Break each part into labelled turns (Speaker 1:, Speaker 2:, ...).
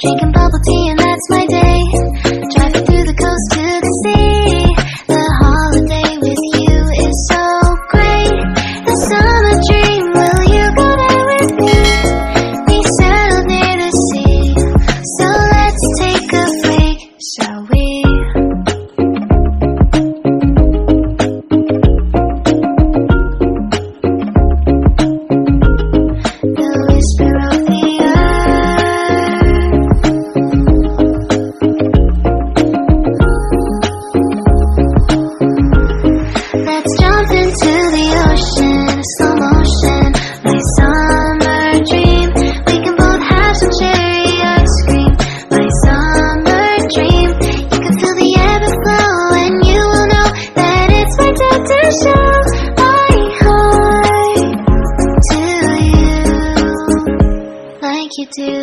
Speaker 1: Drinking bubble tea and that's my day. Driving through the coast to the sea. The holiday with you is so great. The summer dream, will you go there with me? We settled near the sea, so let's take a break, shall we? The whisper of the let's jump into the ocean, slow motion, my summer dream. We can both have some cherry ice cream, my summer dream. You can feel the ebb and flow, and you will know that it's my time to show my heart to you, like you do.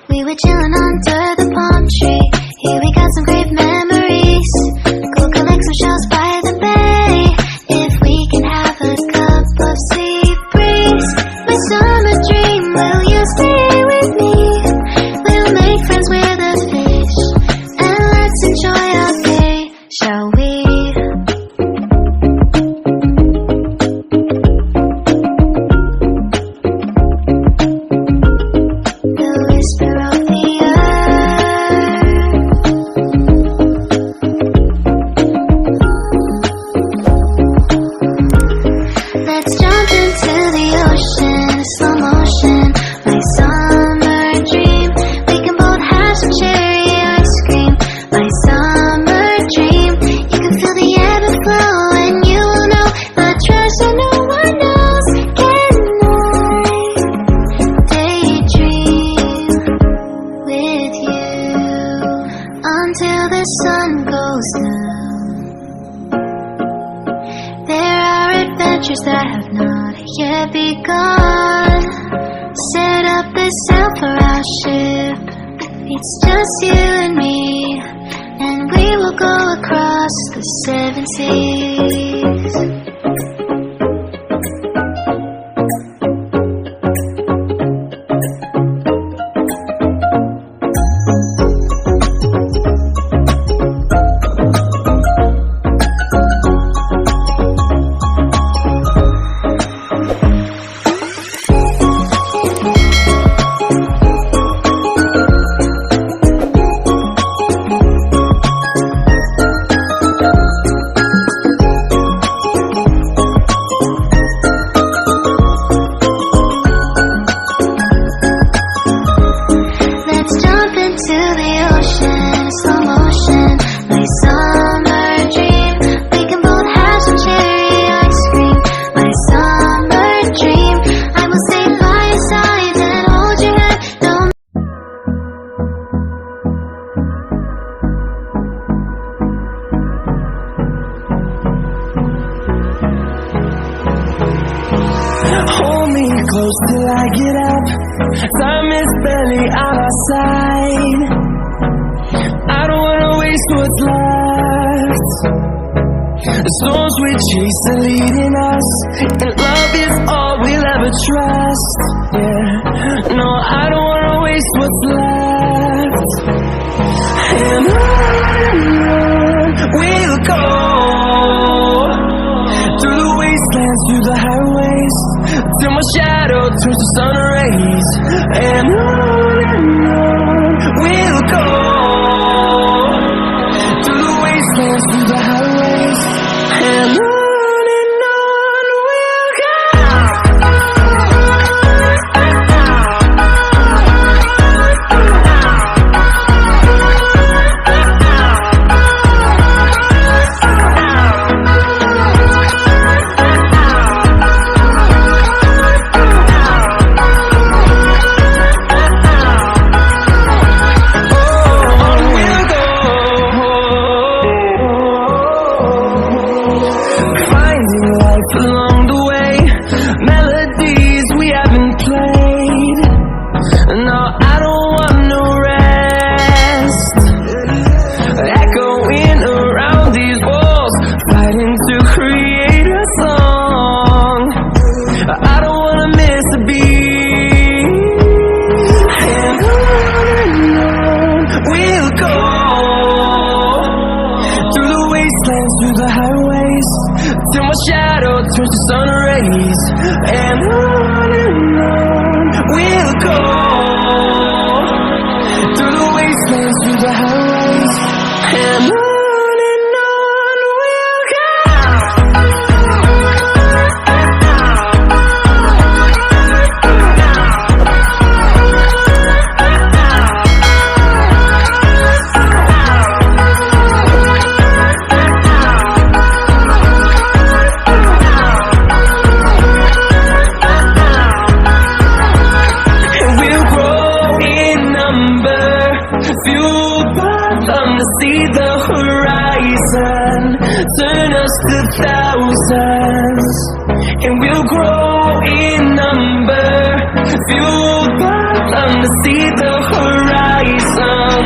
Speaker 1: We were chilling under the palm tree. Here we got some great memories. Go collect some shells by the bay. If we can have a cup of sea breeze, my summer dream, will you stay with me? We'll make friends with the fish, and let's enjoy our day, shall we? The whisper of the let's jump into the ocean, slow motion, my summer dream. We can both have some cherry ice cream, my summer dream. You can feel the ebb and flow, and you will know the treasure no one knows. Can I daydream with you until the sun goes down? There are adventures that have not yet begun. Set up the sail for our ship. It's just you and me, and we will go across the 7 seas. Let's jump into the ocean, slow motion, my summer dream. We can both have some cherry ice cream, my summer dream. I will stay by your side and hold your hand. No.
Speaker 2: Hold me close till I get up. Time is barely on our side. I don't wanna waste what's left. The storms we chase are leading us, and love is all we'll ever trust. Yeah, no, I don't wanna waste what's left. And on we'll go, through the wastelands, through the highways, till my shadow turns to sun rays. And on we'll go, through the wastelands, through the highways. And on we'll go. through the highways, till my shadow turns to sun rays. And on we'll go, through the wastelands, through the highways. And on we'll go. Fueled by them to see the horizon, turn us to thousands, and we'll grow in number. Fueled by them to see the horizon.